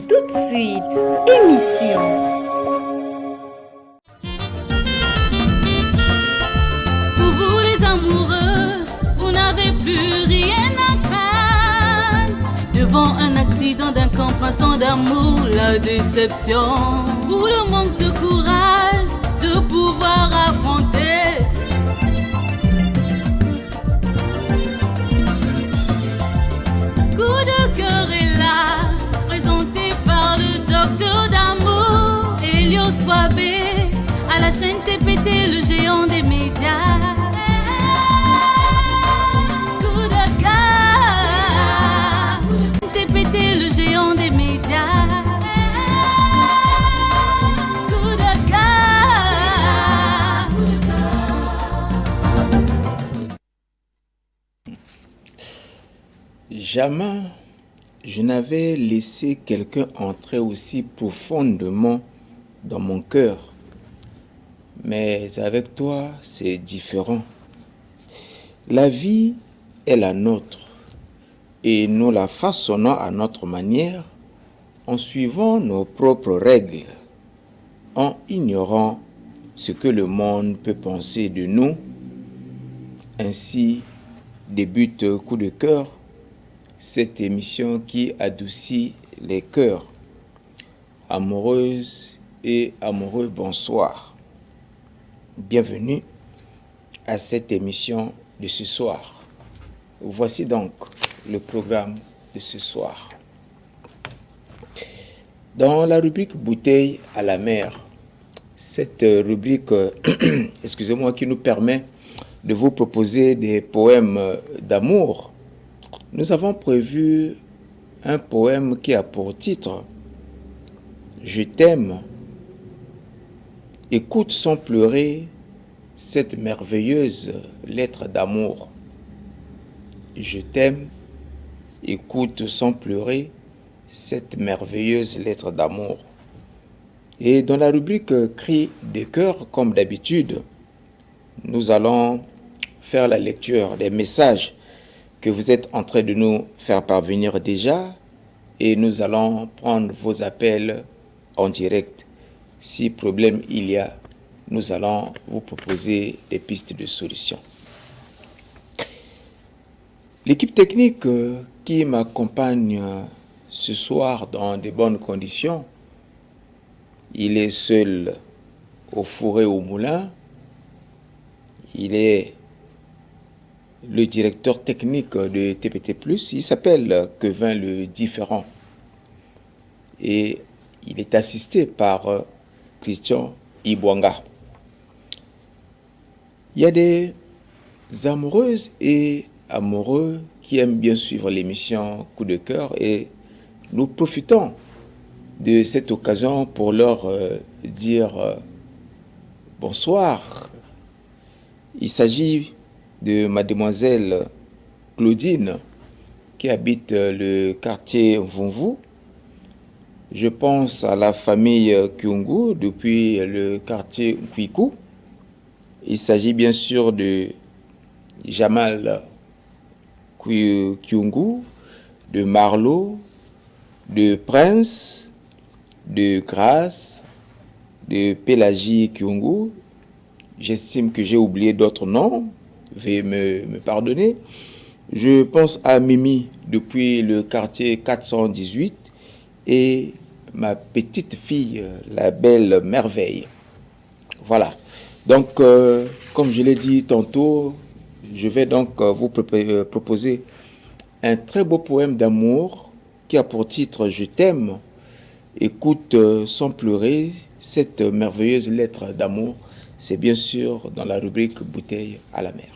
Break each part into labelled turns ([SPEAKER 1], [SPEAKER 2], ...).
[SPEAKER 1] Tout de suite, émission.
[SPEAKER 2] Pour vous les amoureux, vous n'avez plus rien à craindre. Devant un accident d'incompréhension d'amour, la déception, ou le manque de courage de pouvoir affronter. Coup de cœur est là, présenté par le docteur d'amour, Elios Boabé, à la chaîne TPT, le géant des médias. Coup de cœur, TPT, le géant des médias. Coup de cœur.
[SPEAKER 3] Jamais je n'avais laissé quelqu'un entrer aussi profondément dans mon cœur. Mais avec toi, c'est différent. La vie est la nôtre et nous la façonnons à notre manière en suivant nos propres règles, en ignorant ce que le monde peut penser de nous. Ainsi débute Coup de cœur, cette émission qui adoucit les cœurs. Amoureuses et amoureux, bonsoir. Bienvenue à cette émission de ce soir. Voici donc le programme de ce soir. Dans la rubrique Bouteille à la mer, cette rubrique, excusez-moi, qui nous permet de vous proposer des poèmes d'amour, nous avons prévu un poème qui a pour titre « Je t'aime ». Écoute sans pleurer cette merveilleuse lettre d'amour. Je t'aime, écoute sans pleurer cette merveilleuse lettre d'amour. Et dans la rubrique Cris des cœurs, comme d'habitude, nous allons faire la lecture des messages que vous êtes en train de nous faire parvenir déjà, et nous allons prendre vos appels en direct. Si problème il y a, nous allons vous proposer des pistes de solutions. L'équipe technique qui m'accompagne ce soir dans de bonnes conditions, il est seul au four et au moulin. Il est le directeur technique de TPT+, il s'appelle Kevin le Différent. Et il est assisté par Christian Ibwanga. Il y a des amoureuses et amoureux qui aiment bien suivre l'émission Coup de cœur et nous profitons de cette occasion pour leur dire bonsoir. Il s'agit de mademoiselle Claudine qui habite le quartier Vunvu. Je pense à la famille Kyungu depuis le quartier Kwiku. Il s'agit bien sûr de Jamal Kyungu, de Marlo, de Prince, de Grace, de Pélagie Kyungu. J'estime que j'ai oublié d'autres noms. Veuillez me pardonner. Je pense à Mimi depuis le quartier 418 et ma petite fille, la belle merveille. Voilà. Donc, comme je l'ai dit tantôt, je vais donc vous proposer un très beau poème d'amour qui a pour titre « Je t'aime ». Écoute sans pleurer cette merveilleuse lettre d'amour. C'est bien sûr dans la rubrique Bouteille à la mer.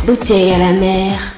[SPEAKER 1] Bouteille à la mer.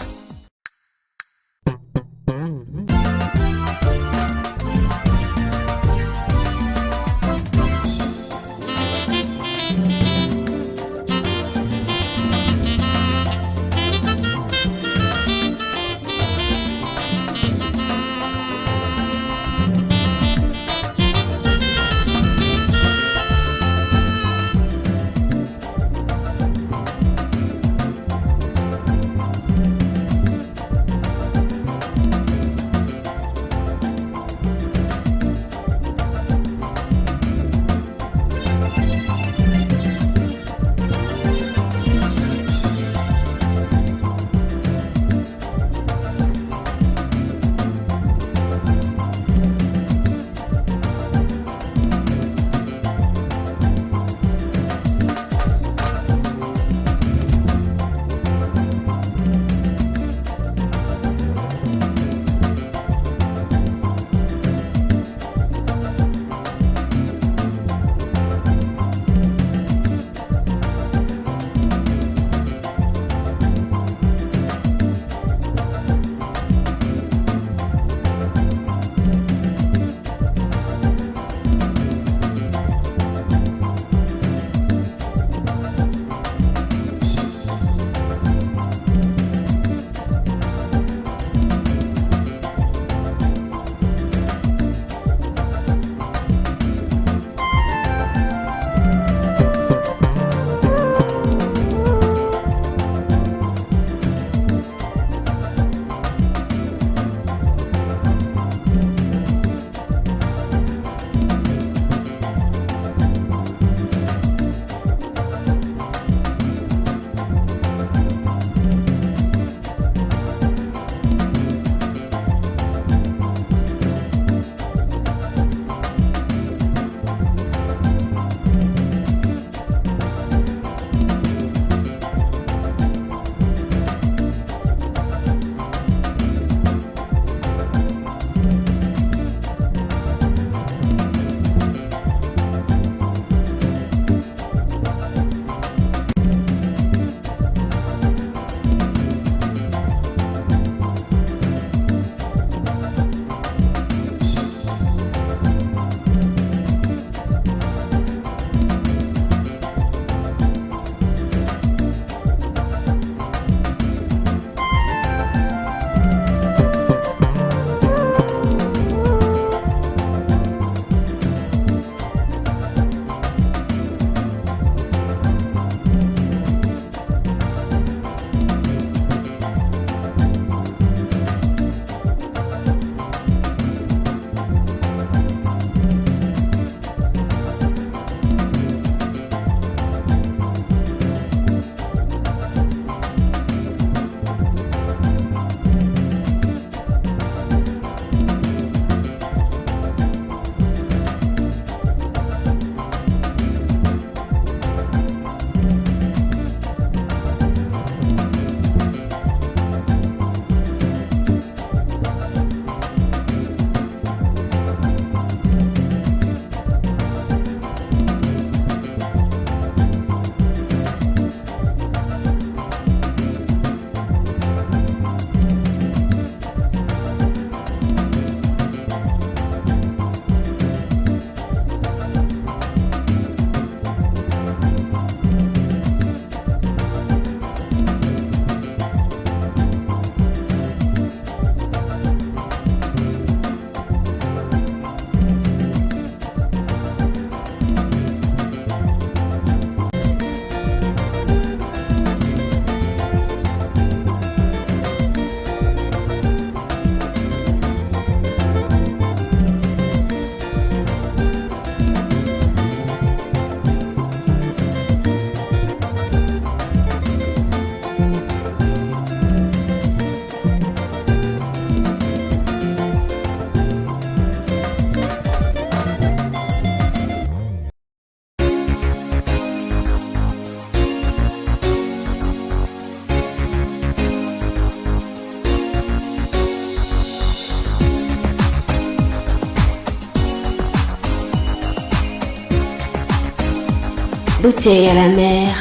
[SPEAKER 1] Bouteille à la mer.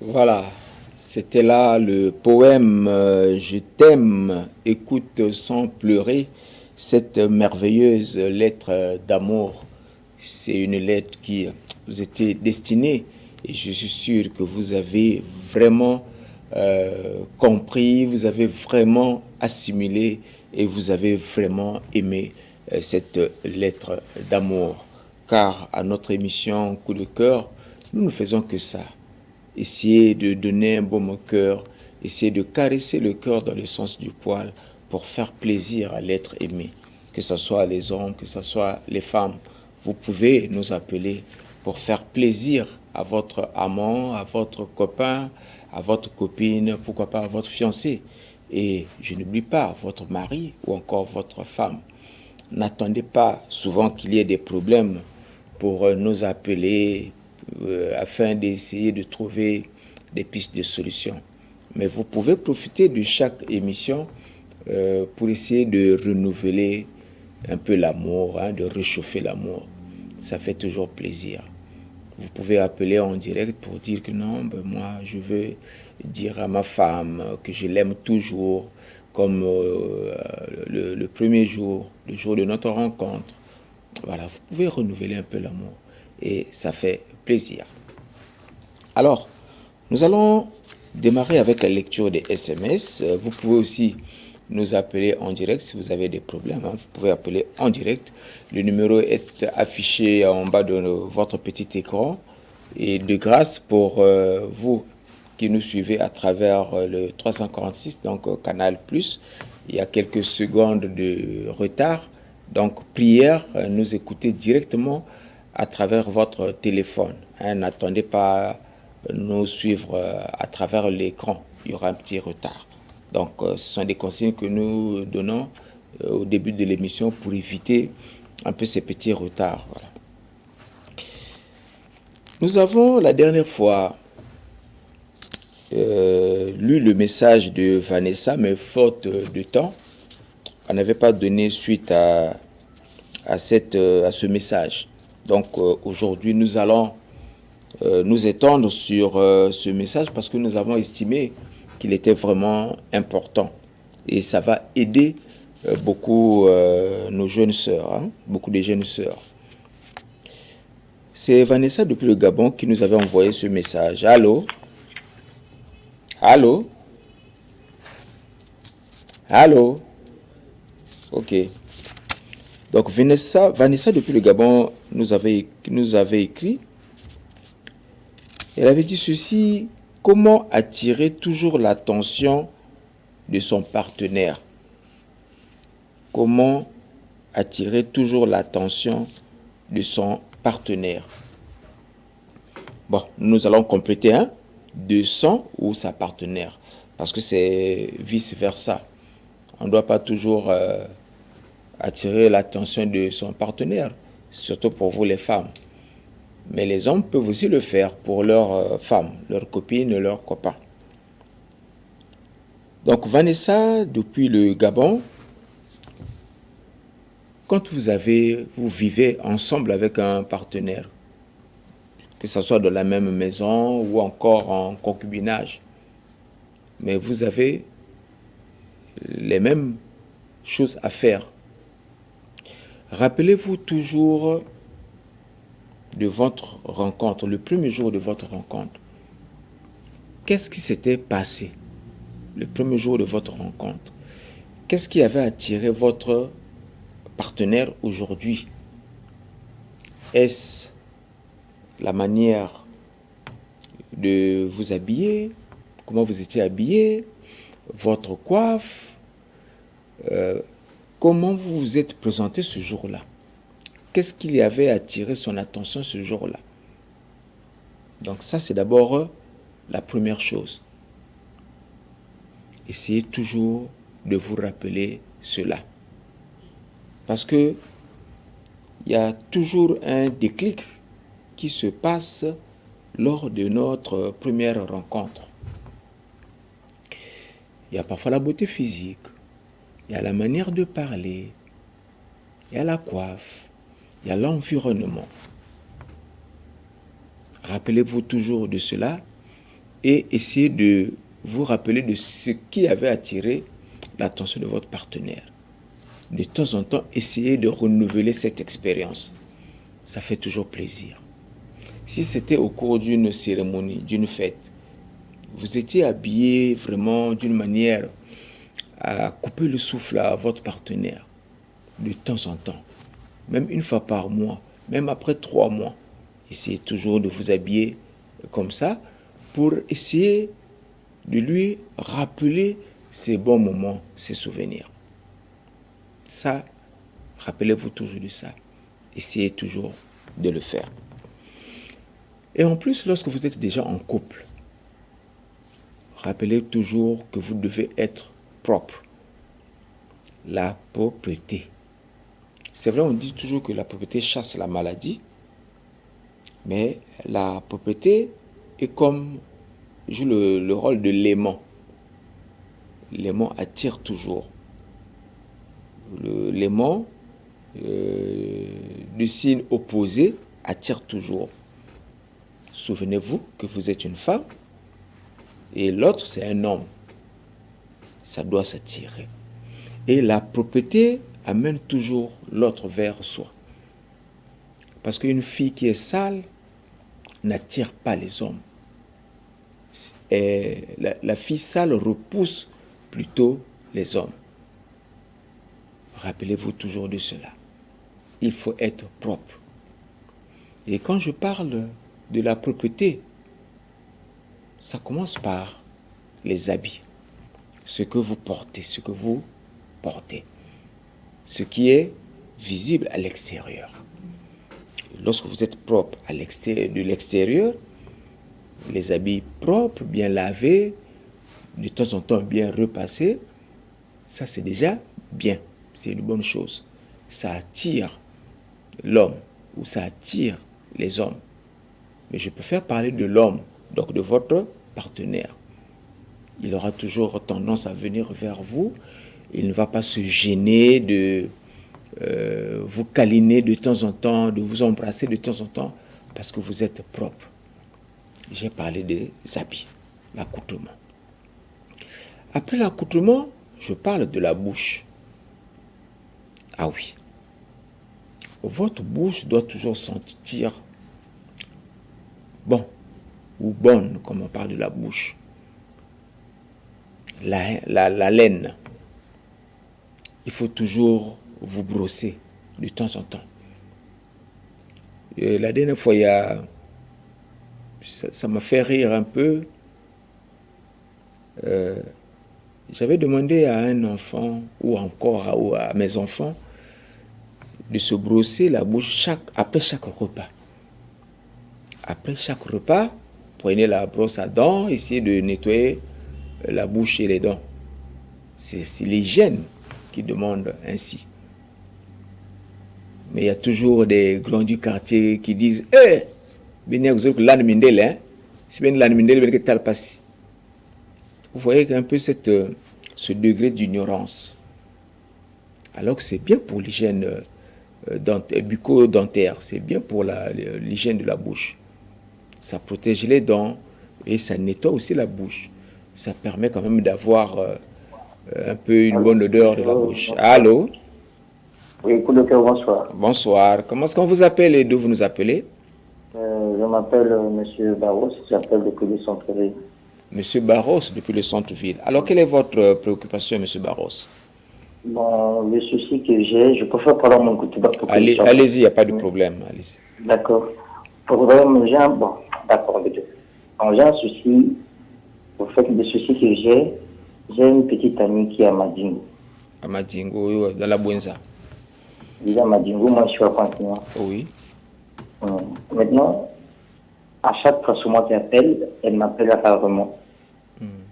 [SPEAKER 3] Voilà, c'était là le poème Je t'aime, écoute sans pleurer, cette merveilleuse lettre d'amour. C'est une lettre qui vous était destinée et je suis sûr que vous avez vraiment compris, vous avez vraiment assimilé et vous avez vraiment aimé cette lettre d'amour. Car à notre émission Coup de cœur, nous ne faisons que ça. Essayer de donner un baume au cœur, essayer de caresser le cœur dans le sens du poil pour faire plaisir à l'être aimé. Que ce soit les hommes, que ce soit les femmes. Vous pouvez nous appeler pour faire plaisir à votre amant, à votre copain, à votre copine, pourquoi pas à votre fiancé. Et je n'oublie pas votre mari ou encore votre femme. N'attendez pas souvent qu'il y ait des problèmes pour nous appeler afin d'essayer de trouver des pistes de solutions. Mais vous pouvez profiter de chaque émission pour essayer de renouveler un peu l'amour, de réchauffer l'amour. Ça fait toujours plaisir. Vous pouvez appeler en direct pour dire que non, moi je veux dire à ma femme que je l'aime toujours, comme le premier jour, le jour de notre rencontre. Voilà, vous pouvez renouveler un peu l'amour et ça fait plaisir. Alors, nous allons démarrer avec la lecture des SMS. Vous pouvez aussi nous appeler en direct si vous avez des problèmes. Vous pouvez appeler en direct. Le numéro est affiché en bas de votre petit écran. Et de grâce pour vous qui nous suivez à travers le 346, donc Canal+, il y a quelques secondes de retard. Donc, prière, nous écouter directement à travers votre téléphone. N'attendez pas nous suivre à travers l'écran. Il y aura un petit retard. Donc, ce sont des consignes que nous donnons au début de l'émission pour éviter un peu ces petits retards. Voilà. Nous avons la dernière fois lu le message de Vanessa, mais faute de temps, on n'avait pas donné suite à ce message. Donc aujourd'hui, nous allons nous étendre sur ce message parce que nous avons estimé qu'il était vraiment important. Et ça va aider beaucoup nos jeunes sœurs, beaucoup de jeunes sœurs. C'est Vanessa depuis le Gabon qui nous avait envoyé ce message. Allô? Allô? Allô? Ok. Donc Vanessa depuis le Gabon nous avait écrit. Elle avait dit ceci: comment attirer toujours l'attention de son partenaire? Comment attirer toujours l'attention de son partenaire? Bon, nous allons compléter de son ou sa partenaire, parce que c'est vice-versa. On ne doit pas toujours attirer l'attention de son partenaire, surtout pour vous les femmes. Mais les hommes peuvent aussi le faire pour leurs femmes, leurs copines, leurs copains. Donc Vanessa, depuis le Gabon, quand vous vivez ensemble avec un partenaire, que ce soit dans la même maison ou encore en concubinage, mais vous avez les mêmes choses à faire. Rappelez-vous toujours de votre rencontre, le premier jour de votre rencontre. Qu'est-ce qui s'était passé le premier jour de votre rencontre? Qu'est-ce qui avait attiré votre partenaire aujourd'hui? Est-ce la manière de vous habiller? Comment vous étiez habillé? Votre coiffe? Comment vous vous êtes présenté ce jour-là? Qu'est-ce qui lui avait attiré son attention ce jour-là? Donc ça, c'est d'abord la première chose. Essayez toujours de vous rappeler cela. Parce que il y a toujours un déclic qui se passe lors de notre première rencontre. Il y a parfois la beauté physique, il y a la manière de parler, il y a la coiffe, il y a l'environnement. Rappelez-vous toujours de cela et essayez de vous rappeler de ce qui avait attiré l'attention de votre partenaire. De temps en temps, essayez de renouveler cette expérience. Ça fait toujours plaisir. Si c'était au cours d'une cérémonie, d'une fête, vous étiez habillé vraiment d'une manière à couper le souffle à votre partenaire, de temps en temps, même une fois par mois, même après 3 mois, essayez toujours de vous habiller comme ça pour essayer de lui rappeler ces bons moments, ces souvenirs. Ça, rappelez-vous toujours de ça. Essayez toujours de le faire. Et en plus, lorsque vous êtes déjà en couple, rappelez toujours que vous devez être propre. La propreté. C'est vrai, on dit toujours que la propreté chasse la maladie, mais la propreté est comme joue le rôle de l'aimant. L'aimant attire toujours. L'aimant, le signe opposé, attire toujours. Souvenez-vous que vous êtes une femme et l'autre c'est un homme. Ça doit s'attirer. Et la propreté amène toujours l'autre vers soi. Parce qu'une fille qui est sale n'attire pas les hommes. Et la fille sale repousse plutôt les hommes. Rappelez-vous toujours de cela. Il faut être propre. Et quand je parle de la propreté, ça commence par les habits. Ce que vous portez, ce que vous portez. Ce qui est visible à l'extérieur. Lorsque vous êtes propre de l'extérieur, les habits propres, bien lavés, de temps en temps bien repassés, ça c'est déjà bien, c'est une bonne chose. Ça attire l'homme ou ça attire les hommes. Mais je préfère parler de l'homme, donc de votre partenaire. Il aura toujours tendance à venir vers vous. Il ne va pas se gêner de vous câliner de temps en temps, de vous embrasser de temps en temps, parce que vous êtes propre. J'ai parlé des habits, l'accoutrement. Après l'accoutrement, je parle de la bouche. Ah oui. Votre bouche doit toujours sentir bon ou bonne, comme on parle de la bouche. La laine. Il faut toujours vous brosser de temps en temps. Et la dernière fois, ça m'a fait rire un peu. J'avais demandé à un enfant, ou encore à mes enfants, de se brosser la bouche après chaque repas. Après chaque repas, prenez la brosse à dents, essayez de nettoyer la bouche et les dents. C'est l'hygiène qui demande ainsi. Mais il y a toujours des grands du quartier qui disent « Eh, vous voyez un peu ce degré d'ignorance. Alors que c'est bien pour l'hygiène bucco-dentaire, c'est bien pour l'hygiène de la bouche. Ça protège les dents et ça nettoie aussi la bouche. Ça permet quand même d'avoir un peu une bonne odeur de la bouche. Allô?
[SPEAKER 4] Oui, docteur, bonsoir.
[SPEAKER 3] Bonsoir. Comment est-ce qu'on vous appelle et d'où vous nous appelez?
[SPEAKER 4] Je m'appelle M. Barros, j'appelle depuis le centre-ville.
[SPEAKER 3] Monsieur Barros, depuis le centre-ville. Alors, quelle est votre préoccupation, M. Barros?
[SPEAKER 4] Bon, le souci que j'ai, je préfère parler à mon côté.
[SPEAKER 3] Allez-y, il n'y a pas de problème. Allez-y.
[SPEAKER 4] D'accord. Problème, bon, d'accord, j'ai un souci. Au fait, le souci que j'ai une petite amie qui est à Madingo.
[SPEAKER 3] À Madingo, dans la Bouenza.
[SPEAKER 4] À Madingo, moi je suis à Pointe-Noire.
[SPEAKER 3] Oui.
[SPEAKER 4] Maintenant, à chaque fois que moi j'appelle, elle m'appelle rarement.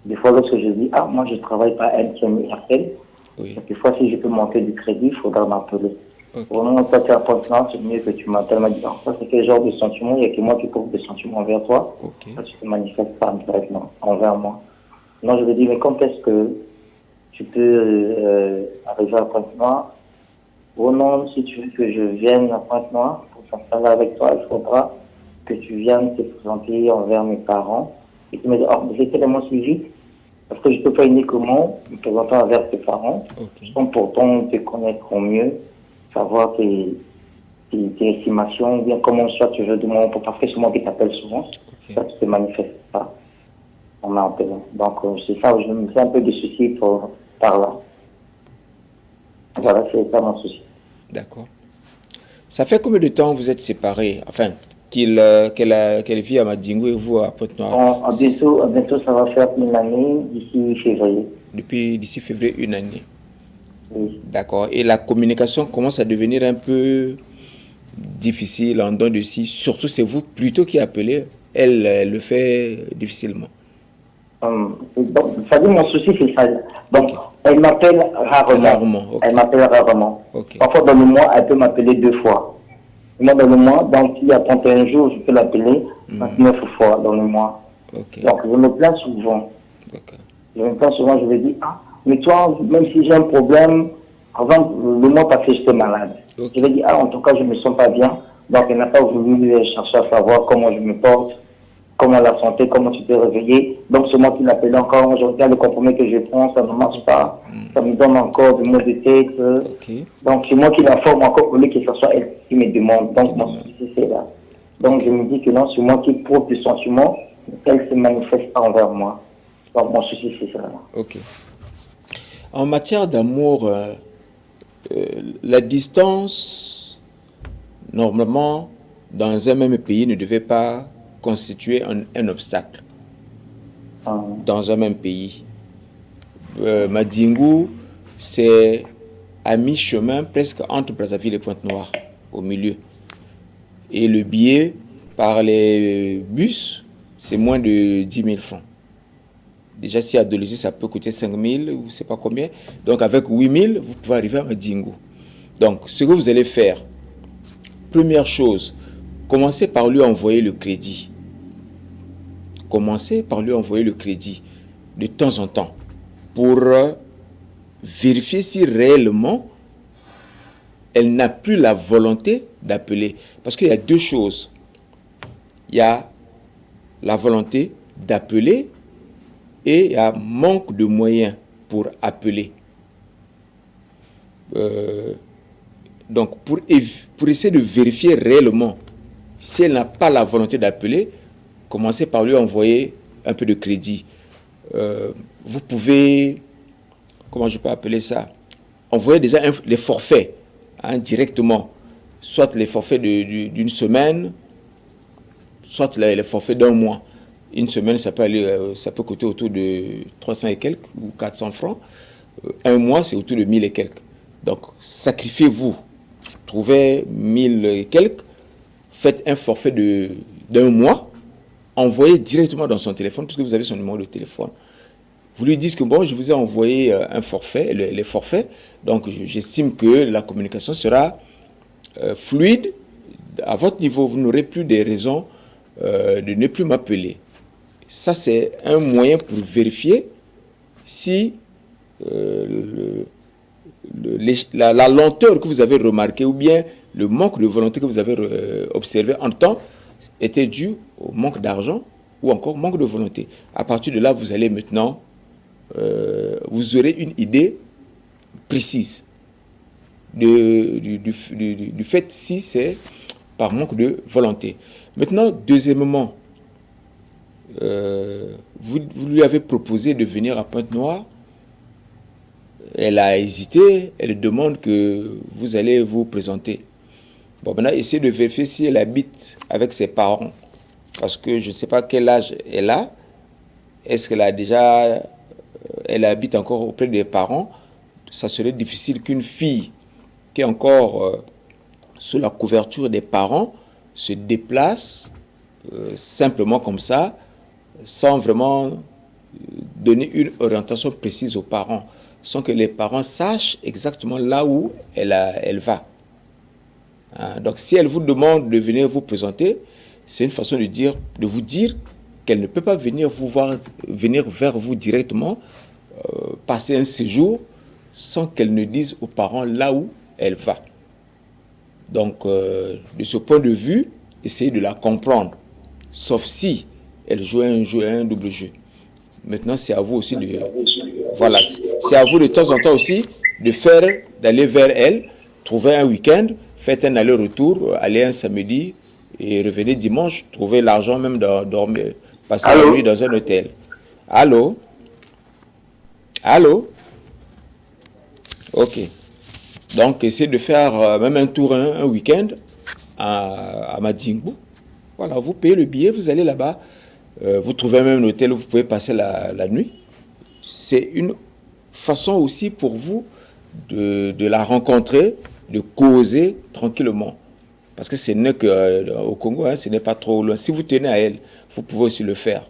[SPEAKER 4] Des fois, lorsque je dis, moi je travaille pas, elle qui m'appelle.
[SPEAKER 3] Oui.
[SPEAKER 4] Des fois, si je peux manquer du crédit, il faudra m'appeler. Vraiment, toi, tu es à Pointe-Noire, c'est mieux que tu m'appelles. Elle m'a dit, c'est quel genre de sentiment? Il n'y a que moi qui trouve des sentiments envers toi.
[SPEAKER 3] Okay.
[SPEAKER 4] Ça, tu te manifestes pas directement envers moi. Non, je lui dis, mais quand est-ce que tu peux arriver à Pointe-Noire? Oh non, si tu veux que je vienne à Pointe-Noire pour s'installer avec toi, il faudra que tu viennes te présenter envers mes parents. Et tu me dis, oh, j'ai tellement si vite, parce que je ne peux pas uniquement me présenter envers tes parents, sans pourtant te connaître au mieux, savoir tes estimations, ou bien comment soit tu veux de moi, parce que c'est moi qui t'appelle souvent, ça ne se manifeste pas en m'appelant. Donc c'est ça où je me fais un peu de soucis par là. Voilà, c'est ça mon souci.
[SPEAKER 3] D'accord. Ça fait combien de temps vous êtes séparés? Enfin, qu'elle vit à Madingo et vous à Pointe-Noire?
[SPEAKER 4] Bientôt, ça va faire une année d'ici février.
[SPEAKER 3] Depuis d'ici février, une année.
[SPEAKER 4] Oui.
[SPEAKER 3] D'accord. Et la communication commence à devenir un peu difficile en dents de scie. Surtout, c'est vous plutôt qui appelez. Elle le fait difficilement.
[SPEAKER 4] Donc, ça dit, mon souci, c'est ça. Donc, elle m'appelle rarement. Elle m'appelle rarement. Parfois, dans le mois, elle peut m'appeler 2 fois. Moi, dans le mois, donc, il y a 31 jours, je peux l'appeler 29 fois dans le mois. Donc, je me plains souvent. Je me plains souvent, je me dis, ah, mais toi, même si j'ai un problème, avant le mois passé, j'étais malade. Je me dis, ah, en tout cas, je ne me sens pas bien. Donc, elle n'a pas voulu chercher à savoir comment je me porte, comment la santé, comment tu peux réveiller. Donc, c'est moi qui l'appelle encore. Je regarde le compromis que je prends, ça ne marche pas. Ça me donne encore des maux de tête. Donc, c'est moi qui la forme encore pour lui que ce soit elle qui me demande. Donc, mon souci, c'est là. Donc, je me dis que non, c'est moi qui prouve des sentiments, elle ne se manifeste pas envers moi. Donc, mon souci, c'est ça.
[SPEAKER 3] Ok. En matière d'amour, la distance, normalement, dans un même pays, ne devait pas constituer un obstacle. Dans un même pays. Madingo, c'est à mi-chemin, presque entre Brazzaville et Pointe-Noire, au milieu. Et le billet par les bus, c'est moins de 10 000 francs. Déjà, si à Dolisie, ça peut coûter 5 000 ou je ne sais pas combien. Donc, avec 8 000, vous pouvez arriver à Madingo. Donc, ce que vous allez faire, première chose, commencez par lui envoyer le crédit. Commencez par lui envoyer le crédit de temps en temps pour vérifier si réellement elle n'a plus la volonté d'appeler. Parce qu'il y a deux choses. Il y a la volonté d'appeler et il y a manque de moyens pour appeler. Donc, pour essayer de vérifier réellement si elle n'a pas la volonté d'appeler, commencez par lui envoyer un peu de crédit. Vous pouvez, comment je peux appeler ça, envoyer déjà les forfaits directement. Soit les forfaits d'une semaine, soit les forfaits d'un mois. Une semaine, ça peut coûter autour de 300 et quelques ou 400 francs. Un mois, c'est autour de 1000 et quelques. Donc, sacrifiez-vous. Trouvez 1000 et quelques. Faites un forfait d'un mois. Envoyez directement dans son téléphone, puisque vous avez son numéro de téléphone. Vous lui dites que bon, je vous ai envoyé un forfait, les forfaits. Donc, j'estime que la communication sera fluide. À votre niveau, vous n'aurez plus des raisons de ne plus m'appeler. Ça, c'est un moyen pour vérifier si la lenteur que vous avez remarquée ou bien le manque de volonté que vous avez observé en temps était dû au manque d'argent ou encore manque de volonté. À partir de là, vous allez maintenant, vous aurez une idée précise du fait si c'est par manque de volonté. Maintenant, deuxièmement, vous lui avez proposé de venir à Pointe-Noire. Elle a hésité, elle demande que vous allez vous présenter. Bon, maintenant, essayez de vérifier si elle habite avec ses parents. Parce que je ne sais pas quel âge elle a. Est-ce qu'elle a déjà... Elle habite encore auprès des parents. Ça serait difficile qu'une fille qui est encore sous la couverture des parents se déplace simplement comme ça, sans vraiment donner une orientation précise aux parents, sans que les parents sachent exactement là où elle va. Donc, si elle vous demande de venir vous présenter, c'est une façon de vous dire qu'elle ne peut pas venir vous voir, venir vers vous directement, passer un séjour, sans qu'elle ne dise aux parents là où elle va. Donc, de ce point de vue, essayez de la comprendre. Sauf si elle joue un double jeu. Maintenant, c'est à vous aussi de... Voilà, c'est à vous de temps en temps aussi d'aller vers elle, trouver un week-end, faites un aller-retour, aller un samedi et revenez dimanche, trouver l'argent même de dormir, passer la nuit dans un hôtel. Allô? Allô? Ok. Donc, essayez de faire même un tour, un week-end à Madingbu. Voilà, vous payez le billet, vous allez là-bas, vous trouvez même un hôtel où vous pouvez passer la nuit. C'est une façon aussi pour vous de la rencontrer, de causer tranquillement. Parce que ce n'est qu'au Congo, hein, ce n'est pas trop loin. Si vous tenez à elle, vous pouvez aussi le faire.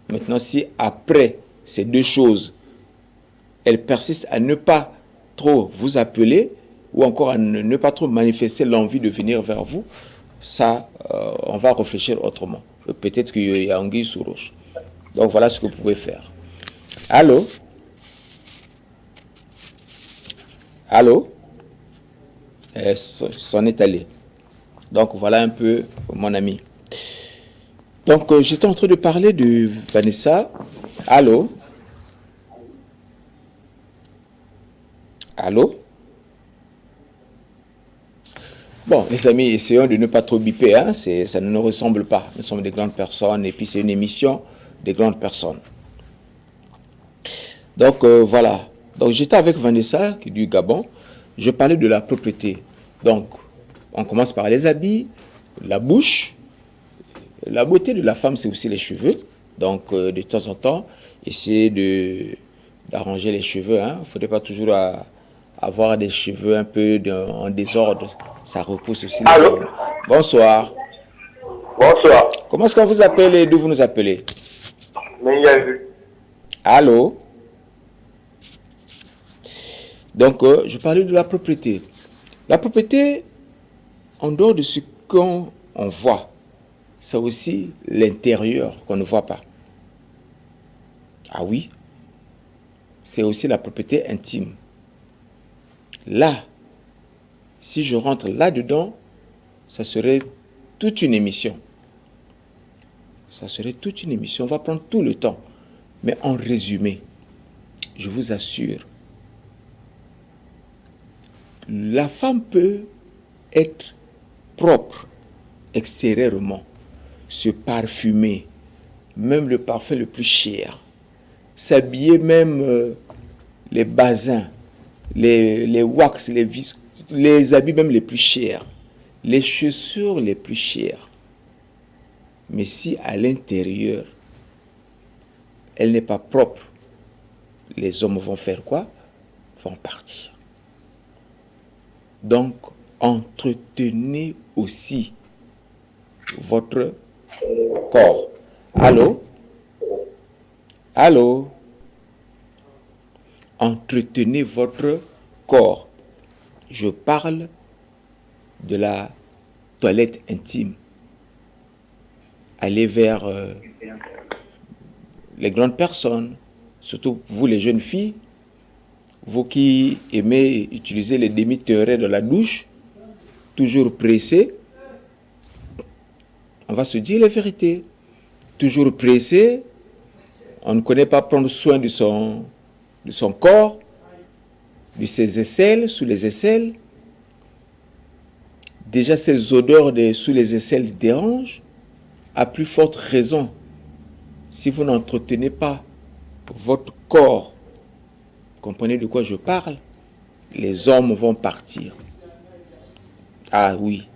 [SPEAKER 3] Maintenant, si après ces deux choses, elle persiste à ne pas trop vous appeler ou encore à ne pas trop manifester l'envie de venir vers vous, ça, on va réfléchir autrement. Peut-être qu'il y a anguille sous roche. Donc, voilà ce que vous pouvez faire. Allô? Allô? S'en est allé. Donc, voilà un peu mon ami. Donc, j'étais en train de parler de Vanessa. Allô? Allô? Bon, les amis, essayons de ne pas trop biper, hein? Ça ne nous ressemble pas. Nous sommes des grandes personnes et puis c'est une émission des grandes personnes. Donc, voilà. Donc, j'étais avec Vanessa, qui est du Gabon. Je parlais de la propriété. Donc, on commence par les habits, la bouche. La beauté de la femme, c'est aussi les cheveux. Donc, de temps en temps, essayez d'arranger les cheveux. Hein? Il ne faudrait pas toujours avoir des cheveux un peu en désordre. Ça repousse aussi les hommes. Bonsoir.
[SPEAKER 5] Bonsoir.
[SPEAKER 3] Comment est-ce qu'on vous appelle et d'où vous nous appelez? Allô? Donc, je parlais de la propriété. La propriété, en dehors de ce qu'on voit, c'est aussi l'intérieur qu'on ne voit pas. Ah oui, c'est aussi la propriété intime. Là, si je rentre là-dedans, ça serait toute une émission. Ça serait toute une émission. On va prendre tout le temps. Mais en résumé, je vous assure, la femme peut être propre extérieurement, se parfumer, même le parfum le plus cher, s'habiller même les basins, les wax, les habits même les plus chers, les chaussures les plus chères. Mais si à l'intérieur, elle n'est pas propre, les hommes vont faire quoi? Vont partir. Donc, entretenez aussi votre corps. Allô? Allô? Entretenez votre corps. Je parle de la toilette intime. Allez vers les grandes personnes, surtout vous les jeunes filles, vous qui aimez utiliser les demi-terrains de la douche, toujours pressés, on va se dire la vérité. Toujours pressé, on ne connaît pas prendre soin de son corps, de ses aisselles, sous les aisselles. Déjà, ces odeurs sous les aisselles dérangent. À plus forte raison, si vous n'entretenez pas votre corps, comprenez de quoi je parle, les hommes vont partir. Ah oui,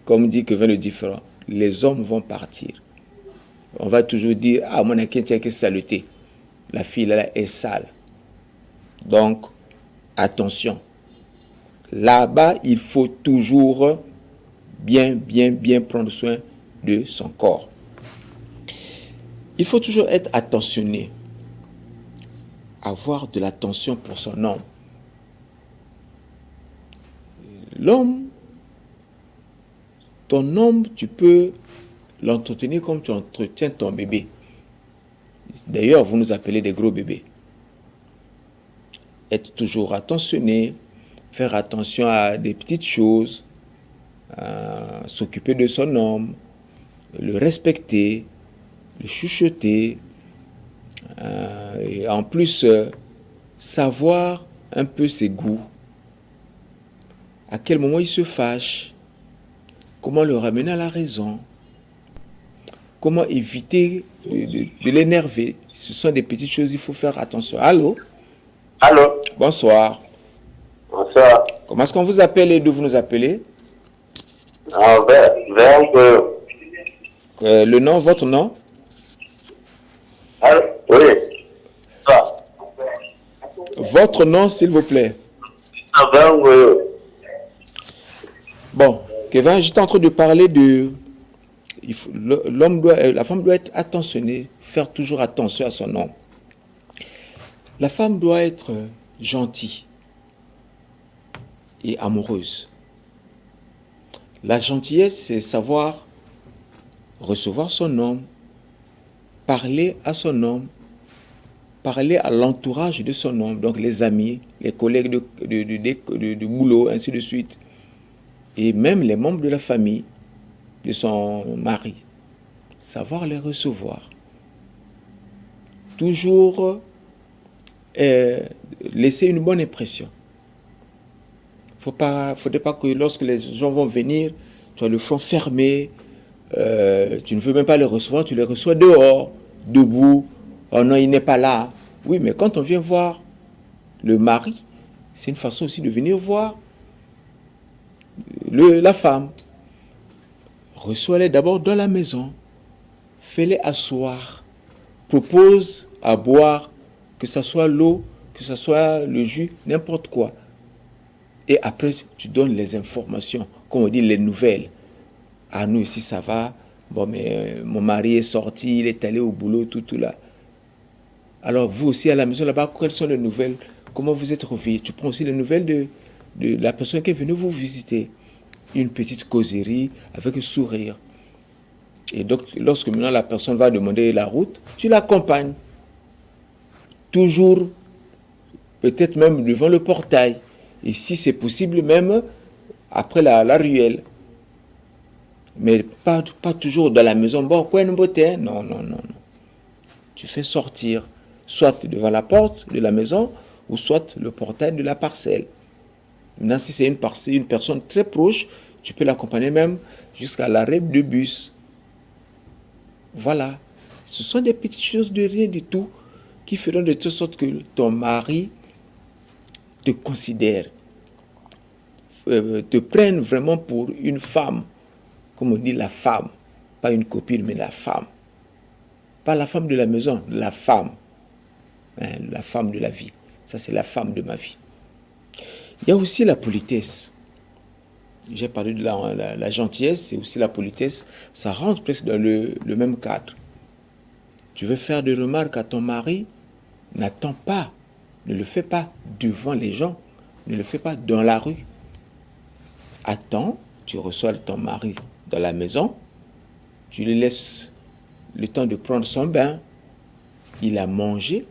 [SPEAKER 3] comme dit Kevin le Différent, les hommes vont partir. On va toujours dire, ah, mon akin, tiens, que saleté. La fille, là, est sale. Donc, attention. Là-bas, il faut toujours bien prendre soin de son corps. Il faut toujours être attentionné. Avoir de l'attention pour son homme. L'homme, ton homme, tu peux l'entretenir comme tu entretiens ton bébé. D'ailleurs, vous nous appelez des gros bébés. Être toujours attentionné, faire attention à des petites choses, s'occuper de son homme, le respecter, le chuchoter, et en plus savoir un peu ses goûts, à quel moment il se fâche, comment le ramener à la raison, comment éviter de l'énerver. Ce sont des petites choses, il faut faire attention. Allô?
[SPEAKER 5] Allô?
[SPEAKER 3] Bonsoir.
[SPEAKER 5] Bonsoir.
[SPEAKER 3] Comment est-ce qu'on vous appelle et d'où vous nous appelez? Le nom, votre nom?
[SPEAKER 5] Allô? Oui. Ça.
[SPEAKER 3] Votre nom, s'il vous plaît. Bon, Kevin, j'étais en train de parler de... la femme doit être attentionnée, faire toujours attention à son nom. La femme doit être gentille et amoureuse. La gentillesse, c'est savoir recevoir son homme, parler à son homme, parler à l'entourage de son homme, donc les amis, les collègues de boulot, ainsi de suite, et même les membres de la famille de son mari. Savoir les recevoir. Toujours laisser une bonne impression. Faudrait pas que lorsque les gens vont venir, tu as le front fermé, tu ne veux même pas les recevoir, tu les reçois dehors, debout. Oh non, il n'est pas là. Oui, mais quand on vient voir le mari, c'est une façon aussi de venir voir la femme. Reçois-les d'abord dans la maison, fais-les asseoir, propose à boire, que ce soit l'eau, que ce soit le jus, n'importe quoi. Et après, tu donnes les informations, comme on dit, les nouvelles. Ah, nous ici, ça va. Bon, mais mon mari est sorti, il est allé au boulot, tout là. Alors, vous aussi, à la maison, là-bas, quelles sont les nouvelles? Comment vous êtes réveillés? Tu prends aussi les nouvelles de la personne qui est venue vous visiter. Une petite causerie avec un sourire. Et donc, lorsque maintenant la personne va demander la route, tu l'accompagnes. Toujours, peut-être même devant le portail. Et si c'est possible, même après la ruelle. Mais pas toujours dans la maison. Bon, quoi, une beauté? Non. Tu fais sortir, soit devant la porte de la maison, ou soit le portail de la parcelle. Maintenant, si c'est une personne très proche, tu peux l'accompagner même jusqu'à l'arrêt de bus. Voilà. Ce sont des petites choses de rien du tout qui feront de telle sorte que ton mari te considère, te prenne vraiment pour une femme, comme on dit la femme, pas une copine, mais la femme. Pas la femme de la maison, la femme. La femme de la vie. Ça, c'est la femme de ma vie. Il y a aussi la politesse. J'ai parlé de la gentillesse et aussi la politesse. Ça rentre presque dans le même cadre. Tu veux faire des remarques à ton mari, n'attends pas. Ne le fais pas devant les gens. Ne le fais pas dans la rue. Attends, tu reçois ton mari dans la maison. Tu lui laisses le temps de prendre son bain. Il a mangé.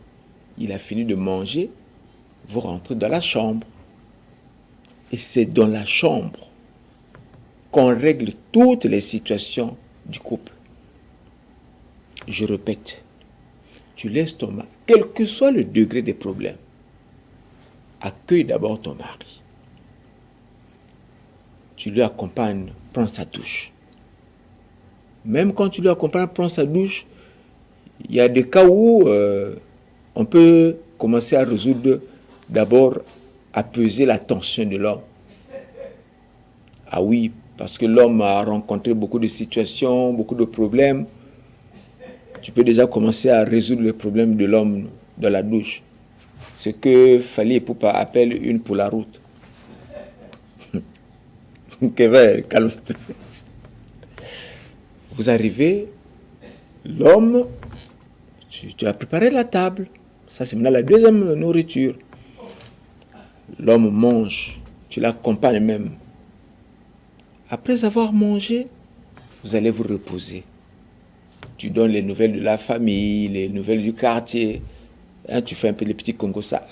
[SPEAKER 3] Il a fini de manger. Vous rentrez dans la chambre. Et c'est dans la chambre qu'on règle toutes les situations du couple. Je répète, tu laisses ton mari, quel que soit le degré des problèmes, accueille d'abord ton mari. Tu lui accompagnes, prends sa douche. Même quand tu lui accompagnes, prends sa douche, il y a des cas où on peut commencer à résoudre d'abord, à peser la tension de l'homme. Ah oui, parce que l'homme a rencontré beaucoup de situations, beaucoup de problèmes. Tu peux déjà commencer à résoudre le problème de l'homme dans la douche. Ce que Fali et Poupa appellent une pour la route. Kevin, calme-toi. Vous arrivez, l'homme, tu as préparé la table. Ça, c'est maintenant la deuxième nourriture. L'homme mange, tu l'accompagnes même. Après avoir mangé, vous allez vous reposer. Tu donnes les nouvelles de la famille, les nouvelles du quartier. Hein, tu fais un peu les petits congos ça.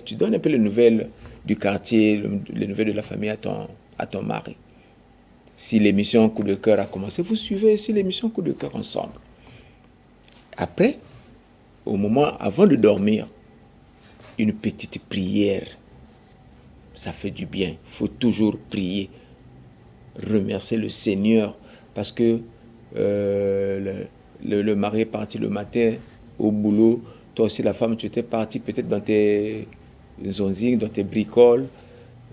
[SPEAKER 3] Tu donnes un peu les nouvelles du quartier, les nouvelles de la famille à ton mari. Si l'émission Coup de cœur a commencé, vous suivez aussi l'émission Coup de cœur ensemble. Après, au moment avant de dormir, une petite prière, ça fait du bien. Il faut toujours prier, remercier le Seigneur, parce que le mari est parti le matin au boulot, toi aussi la femme, tu étais parti peut-être dans tes zonzines, dans tes bricoles.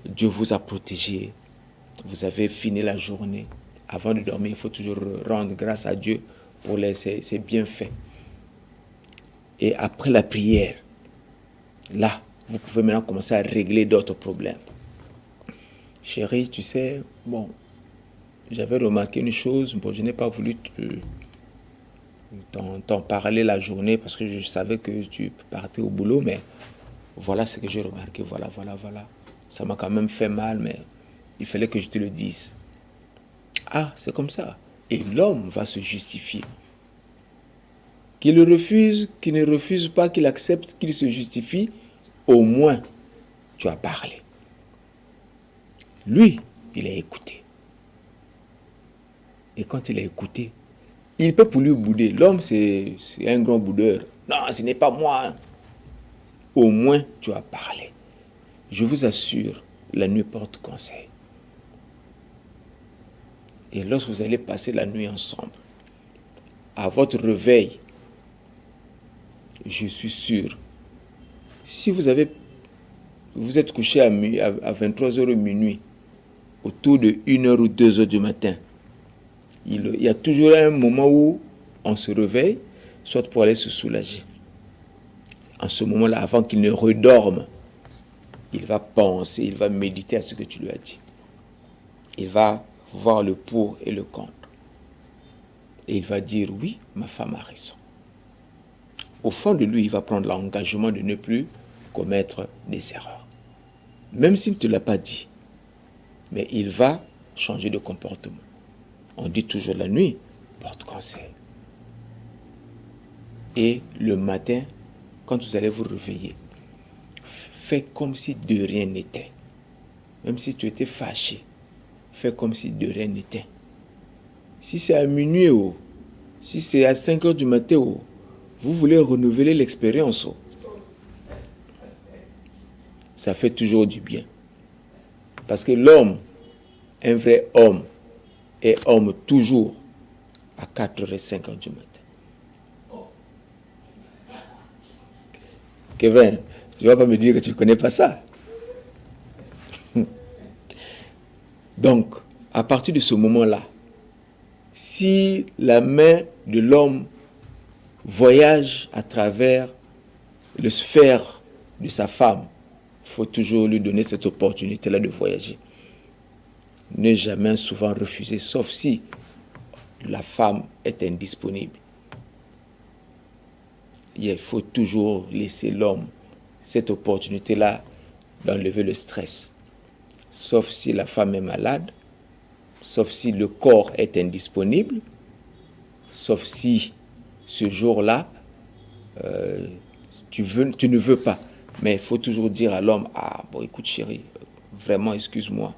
[SPEAKER 3] Dieu vous a protégé. Vous avez fini la journée. Avant de dormir, il faut toujours rendre grâce à Dieu pour ses bienfaits. Et après la prière, là, vous pouvez maintenant commencer à régler d'autres problèmes. Chérie, tu sais, bon, j'avais remarqué une chose, bon, je n'ai pas voulu t'en parler la journée parce que je savais que tu partais au boulot, mais voilà ce que j'ai remarqué, voilà. Ça m'a quand même fait mal, mais il fallait que je te le dise. Ah, c'est comme ça. Et l'homme va se justifier. Qu'il refuse, qu'il ne refuse pas, qu'il accepte, qu'il se justifie, au moins, tu as parlé. Lui, il a écouté. Et quand il a écouté, il peut pour lui bouder. L'homme, c'est un grand boudeur. Non, ce n'est pas moi. Au moins, tu as parlé. Je vous assure, la nuit porte conseil. Et lorsque vous allez passer la nuit ensemble, à votre réveil, je suis sûr, si vous êtes couché à 23h minuit, autour de 1h ou 2h du matin, il y a toujours un moment où on se réveille, soit pour aller se soulager. En ce moment-là, avant qu'il ne redorme, il va penser, il va méditer à ce que tu lui as dit. Il va voir le pour et le contre. Et il va dire, oui, ma femme a raison. Au fond de lui, il va prendre l'engagement de ne plus commettre des erreurs. Même s'il ne te l'a pas dit. Mais il va changer de comportement. On dit toujours la nuit, porte conseil. Et le matin, quand vous allez vous réveiller, faites comme si de rien n'était. Même si tu étais fâché, fais comme si de rien n'était. Si c'est à minuit, si c'est à 5h du matin, vous voulez renouveler l'expérience, ça fait toujours du bien. Parce que l'homme, un vrai homme, est homme toujours à 4h et 5h du matin. Kevin, tu ne vas pas me dire que tu ne connais pas ça. Donc, à partir de ce moment-là, si la main de l'homme voyage à travers le sphère de sa femme, il faut toujours lui donner cette opportunité-là de voyager. Ne jamais souvent refuser, sauf si la femme est indisponible. Il faut toujours laisser l'homme cette opportunité-là d'enlever le stress. Sauf si la femme est malade, sauf si le corps est indisponible, sauf si ce jour-là, tu ne veux pas. Mais il faut toujours dire à l'homme, ah bon écoute chérie, vraiment excuse-moi,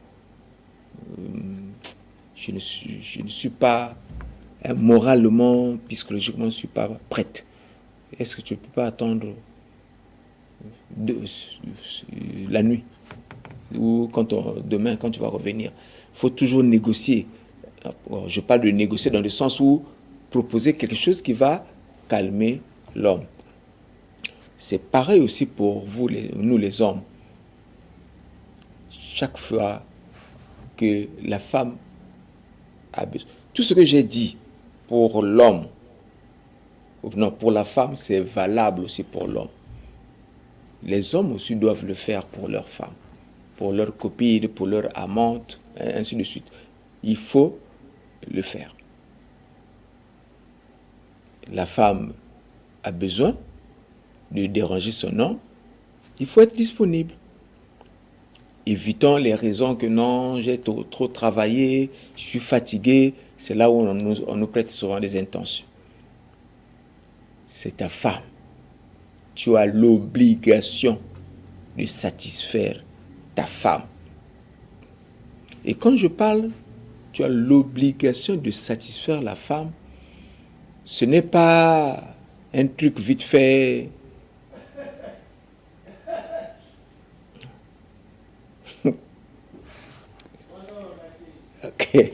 [SPEAKER 3] je ne suis pas moralement, psychologiquement, je ne suis pas prête. Est-ce que tu ne peux pas attendre la nuit ou demain quand tu vas revenir? Il faut toujours négocier. Je parle de négocier dans le sens où proposer quelque chose qui va calmer l'homme. C'est pareil aussi pour vous, nous les hommes. Chaque fois que la femme a besoin. Tout ce que j'ai dit pour l'homme, non, pour la femme, c'est valable aussi pour l'homme. Les hommes aussi doivent le faire pour leurs femmes, pour leurs copines, pour leurs amantes, ainsi de suite. Il faut le faire. La femme a besoin de déranger son homme, il faut être disponible. Évitons les raisons que non, j'ai trop travaillé, je suis fatigué. C'est là où on nous prête souvent des intentions. C'est ta femme. Tu as l'obligation de satisfaire ta femme. Et quand je parle, tu as l'obligation de satisfaire la femme. Ce n'est pas un truc vite fait. Ok.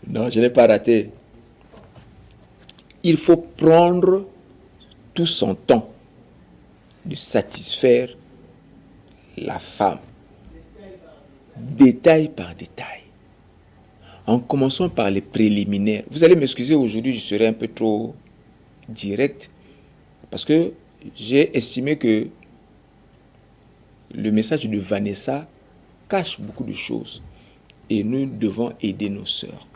[SPEAKER 3] Non, je n'ai pas raté. Il faut prendre tout son temps de satisfaire la femme, détail par détail, en commençant par les préliminaires. Vous allez m'excuser, aujourd'hui je serai un peu trop direct, parce que j'ai estimé que le message de Vanessa cache beaucoup de choses, et nous devons aider nos sœurs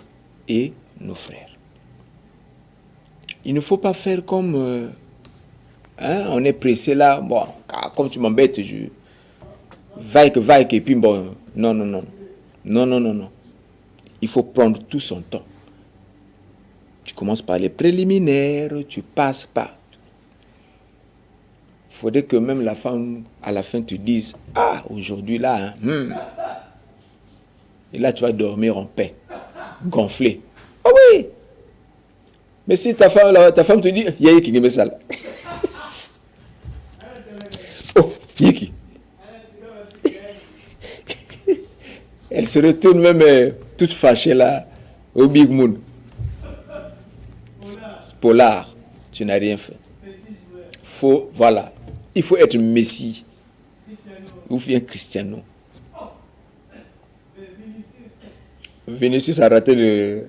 [SPEAKER 3] et nos frères. Il ne faut pas faire comme... on est pressé là, bon, comme tu m'embêtes, je... Vaille, et puis bon, non. Il faut prendre tout son temps. Tu commences par les préliminaires, tu passes par... Il faudrait que même la femme, à la fin, te dise, ah, aujourd'hui là, Et là, tu vas dormir en paix, gonflé. Ah oui! Mais si ta femme te dit, il y a qui met ça là. Oh, Yiki. Elle se retourne même toute fâchée là, au Big Moon. Polar, tu n'as rien fait. Voilà, il faut être Messie. Ou bien Cristiano. Vinicius a raté le...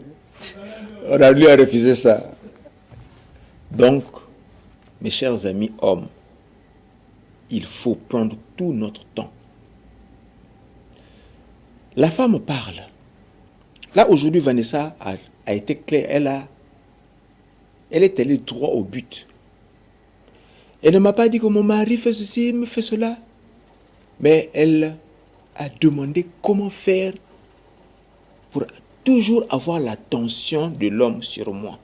[SPEAKER 3] On a lui refusé ça. Donc, mes chers amis hommes, il faut prendre tout notre temps. La femme parle. Là, aujourd'hui, Vanessa a été claire. Elle est allée droit au but. Elle ne m'a pas dit que mon mari fait ceci, me fait cela. Mais elle a demandé comment faire pour toujours avoir l'attention de l'homme sur moi.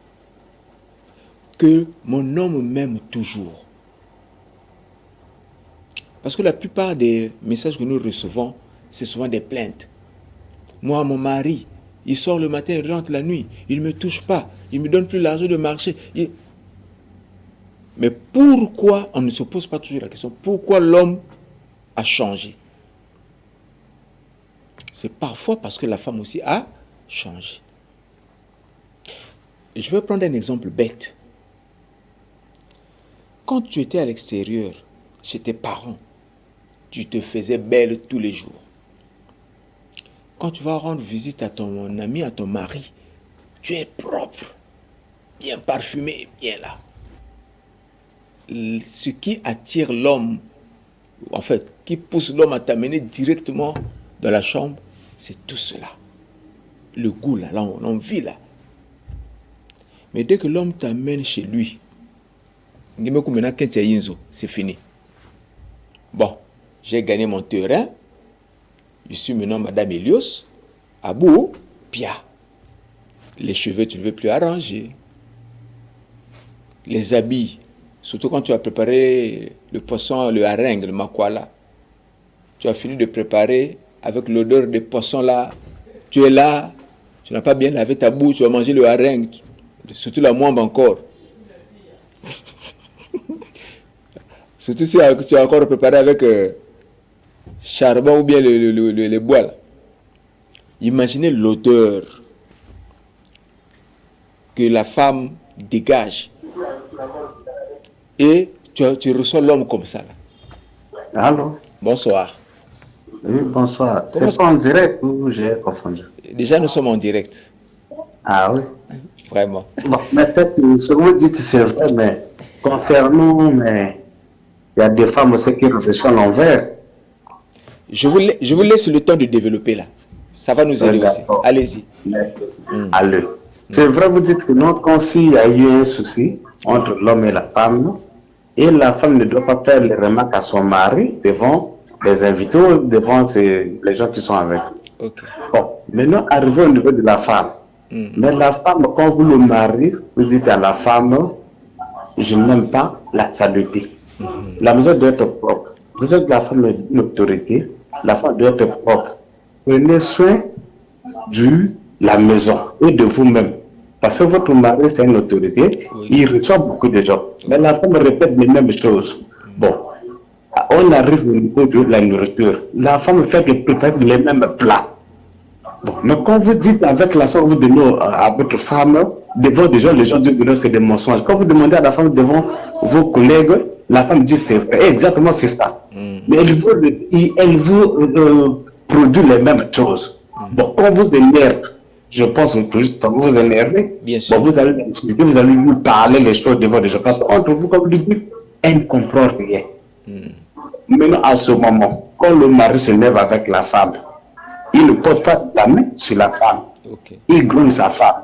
[SPEAKER 3] Que mon homme m'aime toujours. Parce que la plupart des messages que nous recevons, c'est souvent des plaintes. Moi, mon mari, il sort le matin, il rentre la nuit, il ne me touche pas, il ne me donne plus l'argent de marcher. Mais pourquoi, on ne se pose pas toujours la question, pourquoi l'homme a changé? C'est parfois parce que la femme aussi a changé. Et je vais prendre un exemple bête. Quand tu étais à l'extérieur, chez tes parents, tu te faisais belle tous les jours. Quand tu vas rendre visite à ton ami, à ton mari, tu es propre, bien parfumé, bien là. Ce qui attire l'homme, en fait, qui pousse l'homme à t'amener directement dans la chambre, c'est tout cela. Le goût là, l'envie là. Mais dès que l'homme t'amène chez lui, c'est fini. Bon, j'ai gagné mon terrain. Je suis maintenant Madame Elios. Abou, Pia. Les cheveux, tu ne veux plus arranger. Les habits, surtout quand tu as préparé le poisson, le haringue, le makwala. Tu as fini de préparer avec l'odeur des poissons là. Tu es là, tu n'as pas bien lavé ta bouche, tu vas manger le haringue, surtout la moimbe encore. Surtout si tu as encore préparé avec charbon ou bien les bois là. Imaginez l'odeur que la femme dégage. Et tu reçois l'homme comme ça là.
[SPEAKER 6] Allô?
[SPEAKER 3] Bonsoir.
[SPEAKER 6] Oui, bonsoir. C'est pas en direct ou j'ai confondu?
[SPEAKER 3] Déjà, nous sommes en direct.
[SPEAKER 6] Ah oui?
[SPEAKER 3] Vraiment.
[SPEAKER 6] Bon, mais peut-être que ce que vous dites, c'est vrai, mais concernant, mais il y a des femmes aussi qui réfléchissent à l'envers.
[SPEAKER 3] Je vous laisse le temps de développer là. Ça va nous aider aussi. Allez-y.
[SPEAKER 6] Allez. C'est vrai, vous dites que non, quand s'il y a eu un souci entre l'homme et la femme ne doit pas faire les remarques à son mari devant les invités, devant les gens qui sont avec.
[SPEAKER 3] Okay.
[SPEAKER 6] Bon, maintenant, arrivé au niveau de la femme. Mais la femme, quand vous le mariez, vous dites à la femme, je n'aime pas la saleté. La maison doit être propre. Vous êtes la femme d'une autorité, la femme doit être propre. Prenez soin de la maison et de vous-même. Parce que votre mari, c'est une autorité, il reçoit beaucoup de gens. Mais la femme répète les mêmes choses. Bon, on arrive au niveau de la nourriture. La femme fait que peut-être les mêmes plats. Bon, mais quand vous dites avec la soeur, vous donnez à votre femme, devant des gens, les gens disent que c'est des mensonges. Quand vous demandez à la femme devant vos collègues, la femme dit c'est vrai. Exactement, c'est ça. Mais elle vous produit les mêmes choses. Bon, quand vous énervez, je pense que juste quand vous énervez, bon, vous allez discuter, vous allez lui parler les choses devant des gens. Parce qu'entre vous, comme vous dites, elle ne comprend rien. Maintenant, à ce moment, quand le mari se lève avec la femme, il ne porte pas la main sur la femme. Il grogne sa femme.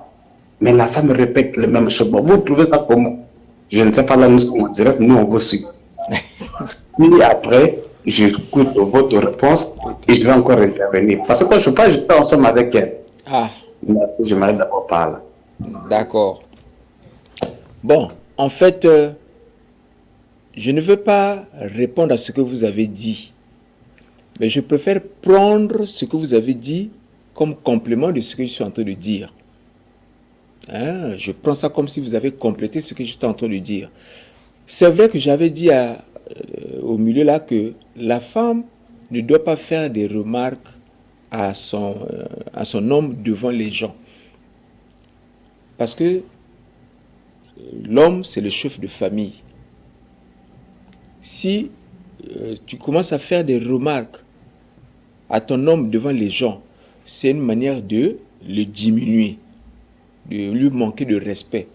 [SPEAKER 6] Mais la femme répète les mêmes choses. Bon, vous trouvez ça comment? Je ne sais pas là, nous, on dirait que nous, on vous suit. Puis après, j'écoute votre réponse et je vais encore intervenir. Parce que quand je parle, je suis ensemble avec elle. Je m'arrête d'abord parler.
[SPEAKER 3] D'accord. Bon, en fait, je ne veux pas répondre à ce que vous avez dit. Mais je préfère prendre ce que vous avez dit comme complément de ce que je suis en train de dire. Je prends ça comme si vous avez complété ce que je suis en train de dire. C'est vrai que j'avais dit au milieu là que la femme ne doit pas faire des remarques à son homme devant les gens. Parce que l'homme, c'est le chef de famille. Si tu commences à faire des remarques à ton homme devant les gens, c'est une manière de le diminuer, de lui manquer de respect.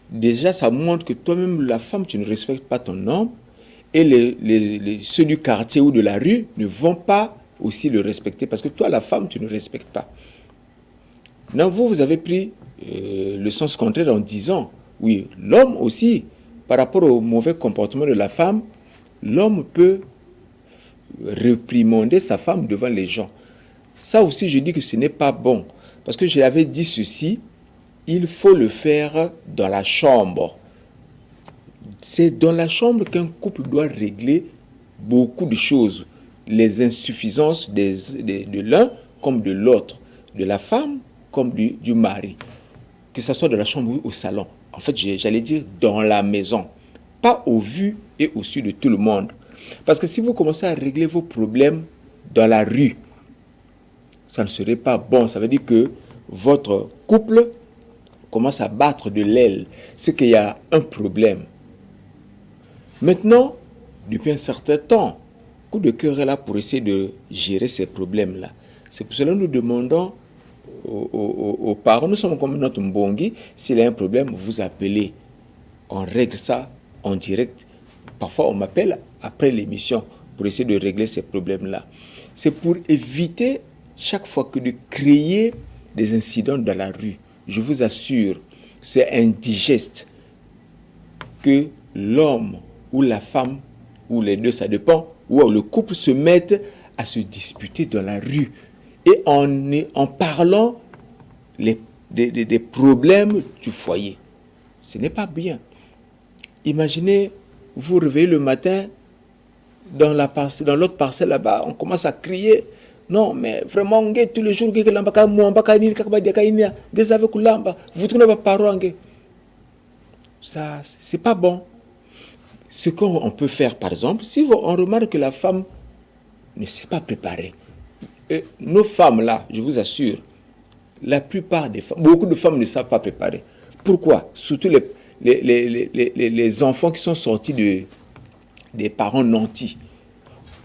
[SPEAKER 3] Déjà, ça montre que toi-même, la femme, tu ne respectes pas ton homme, et ceux du quartier ou de la rue ne vont pas aussi le respecter, parce que toi, la femme, tu ne respectes pas. Non, vous avez pris le sens contraire en disant, oui, l'homme aussi, par rapport au mauvais comportement de la femme, l'homme peut réprimander sa femme devant les gens. Ça aussi, je dis que ce n'est pas bon. Parce que je l'avais dit ceci, il faut le faire dans la chambre. C'est dans la chambre qu'un couple doit régler beaucoup de choses. Les insuffisances de l'un comme de l'autre, de la femme comme du mari. Que ce soit dans la chambre ou au salon. En fait, j'allais dire dans la maison. Pas au vu et au su de tout le monde. Parce que si vous commencez à régler vos problèmes dans la rue, ça ne serait pas bon. Ça veut dire que votre couple commence à battre de l'aile. C'est qu'il y a un problème. Maintenant, depuis un certain temps, coup de cœur est là pour essayer de gérer ces problèmes-là. C'est pour cela que nous demandons aux parents, nous sommes comme notre mbongi, s'il y a un problème, vous appelez. On règle ça en direct. Parfois, on m'appelle après l'émission pour essayer de régler ces problèmes-là. C'est pour éviter chaque fois que de créer des incidents dans la rue. Je vous assure, c'est indigeste que l'homme ou la femme, ou les deux, ça dépend, ou le couple se mette à se disputer dans la rue. Et en parlant des problèmes du foyer. Ce n'est pas bien. Imaginez, vous réveillez le matin, dans l'autre parcelle là-bas, on commence à crier. Non, mais vraiment, tous les jours, vous tournez pas parole. Ça, c'est pas bon. Ce qu'on peut faire, par exemple, si on remarque que la femme ne s'est pas préparée. Et nos femmes là, je vous assure, la plupart des femmes, beaucoup de femmes ne savent pas préparer. Pourquoi? Surtout les enfants qui sont sortis des parents nantis.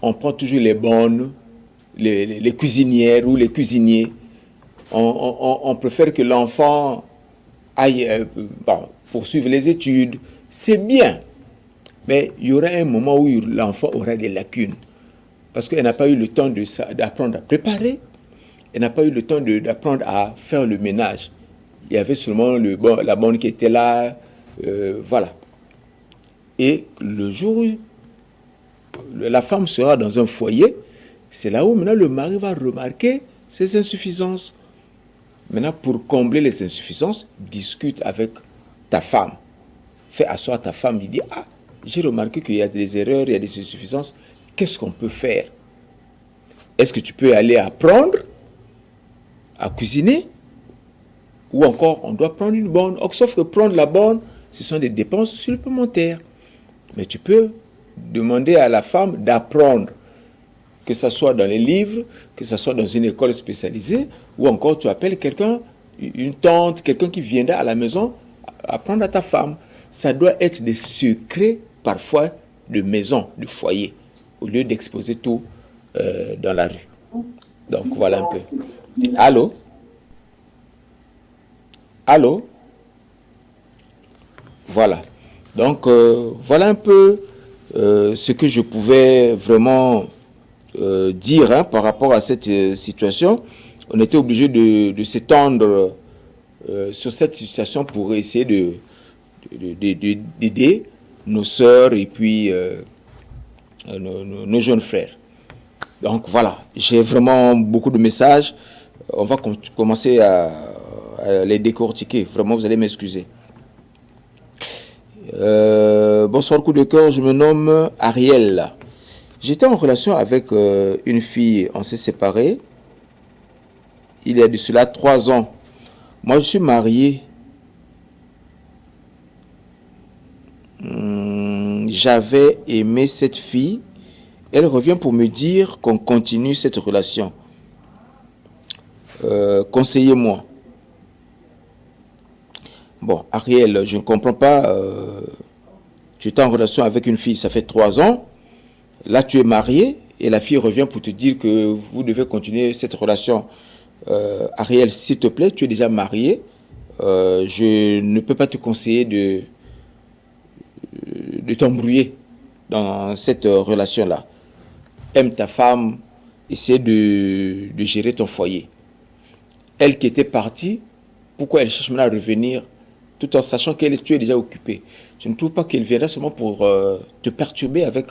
[SPEAKER 3] On prend toujours les bonnes, les cuisinières ou les cuisiniers. On préfère que l'enfant aille poursuivre les études. C'est bien. Mais il y aura un moment où l'enfant aura des lacunes. Parce qu'elle n'a pas eu le temps d'apprendre à préparer. Elle n'a pas eu le temps d'apprendre à faire le ménage. Il y avait seulement la bonne qui était là. Voilà. Et le jour où la femme sera dans un foyer, c'est là où maintenant le mari va remarquer ses insuffisances. Maintenant, pour combler les insuffisances, discute avec ta femme. Fais asseoir ta femme, il dit, j'ai remarqué qu'il y a des erreurs, il y a des insuffisances. qu'est-ce qu'on peut faire? Est-ce que tu peux aller apprendre à cuisiner? Ou encore, on doit prendre une borne. Sauf que prendre la borne, ce sont des dépenses supplémentaires. Mais tu peux demander à la femme d'apprendre, que ce soit dans les livres, que ce soit dans une école spécialisée, ou encore tu appelles quelqu'un, une tante, quelqu'un qui viendra à la maison apprendre à ta femme. Ça doit être des secrets, parfois, de maison, de foyer, au lieu d'exposer tout dans la rue. Donc, voilà un peu. Allô? Allô? Voilà. Donc, voilà un peu ce que je pouvais vraiment dire par rapport à cette situation. On était obligé de s'étendre sur cette situation pour essayer d'aider nos sœurs et puis nos jeunes frères. Donc voilà, j'ai vraiment beaucoup de messages. On va commencer à les décortiquer. Vraiment, vous allez m'excuser. Bonsoir, coup de cœur, je me nomme Ariel. J'étais en relation avec une fille, on s'est séparés. Il y a de cela 3 ans. Moi, je suis marié. J'avais aimé cette fille. Elle revient pour me dire qu'on continue cette relation. Conseillez-moi. Bon, Ariel, je ne comprends pas. Tu es en relation avec une fille, ça fait 3 ans. Là, tu es marié et la fille revient pour te dire que vous devez continuer cette relation. Ariel, s'il te plaît, tu es déjà marié. Je ne peux pas te conseiller de t'embrouiller dans cette relation-là. Aime ta femme, essaie de gérer ton foyer. Elle qui était partie, pourquoi elle cherche maintenant à revenir tout en sachant tu es déjà occupé? Tu ne trouves pas qu'elle viendra seulement pour te perturber avec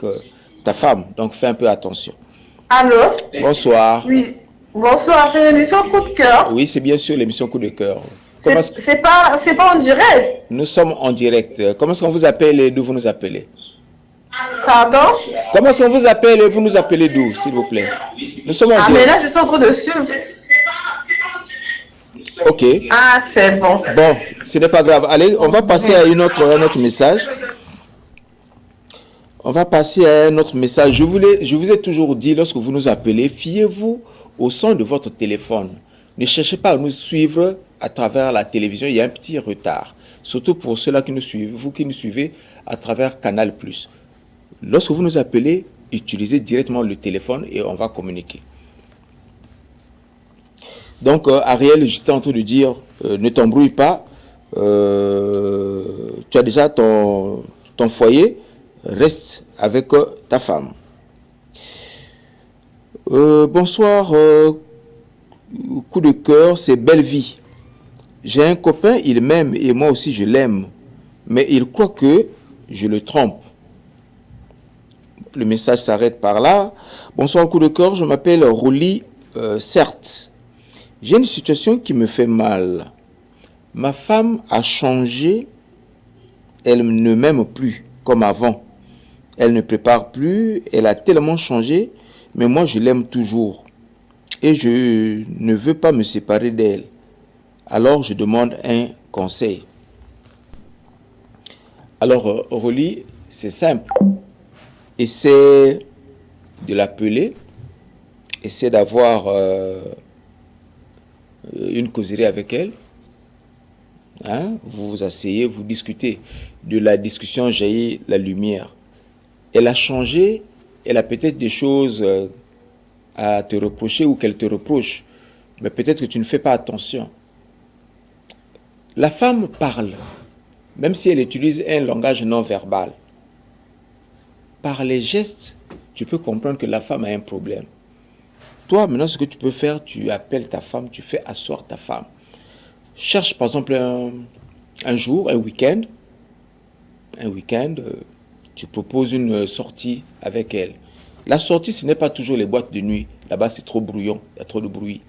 [SPEAKER 3] ta femme? Donc fais un peu attention.
[SPEAKER 7] Allô?
[SPEAKER 3] Bonsoir.
[SPEAKER 7] Oui. Bonsoir, c'est l'émission Coup de cœur.
[SPEAKER 3] Oui, c'est bien sûr l'émission Coup de cœur.
[SPEAKER 7] C'est pas en direct.
[SPEAKER 3] Nous sommes en direct. Comment est-ce qu'on vous appelle et d'où vous nous appelez?
[SPEAKER 7] Pardon?
[SPEAKER 3] Comment est-ce qu'on vous appelle et vous nous appelez d'où, s'il vous plaît? Nous sommes en direct.
[SPEAKER 7] Mais là, je suis en train de suivre.
[SPEAKER 3] Ok.
[SPEAKER 7] Ah, c'est bon.
[SPEAKER 3] Bon, ce n'est pas grave. Allez, on va passer à un autre message. On va passer à un autre message. Je vous ai toujours dit, lorsque vous nous appelez, fiez-vous au son de votre téléphone. Ne cherchez pas à nous suivre à travers la télévision. Il y a un petit retard. Surtout pour ceux-là qui nous suivent, vous qui nous suivez à travers Canal+. Lorsque vous nous appelez, utilisez directement le téléphone et on va communiquer. Donc, Ariel, j'étais en train de dire, ne t'embrouille pas. Tu as déjà ton foyer. Reste avec ta femme. Bonsoir, coup de cœur, c'est belle vie. J'ai un copain, il m'aime et moi aussi je l'aime. Mais il croit que je le trompe. Le message s'arrête par là. Bonsoir, coup de cœur, je m'appelle Roly. Certes, j'ai une situation qui me fait mal. Ma femme a changé. Elle ne m'aime plus comme avant. Elle ne prépare plus. Elle a tellement changé. Mais moi, je l'aime toujours. Et je ne veux pas me séparer d'elle. Alors, je demande un conseil. Alors, Roly, c'est simple. Essaie de l'appeler. Essaie d'avoir une causerie avec elle. Hein? Vous vous asseyez, vous discutez. De la discussion jaillit la lumière. Elle a changé. Elle a peut-être des choses à te reprocher ou qu'elle te reproche. Mais peut-être que tu ne fais pas attention. La femme parle, même si elle utilise un langage non verbal. Par les gestes, tu peux comprendre que la femme a un problème. Toi, maintenant, ce que tu peux faire, tu appelles ta femme, tu fais asseoir ta femme. Cherche par exemple un jour, un week-end. Tu proposes une sortie avec elle. La sortie, ce n'est pas toujours les boîtes de nuit. Là-bas, c'est trop brouillon, il y a trop de bruit.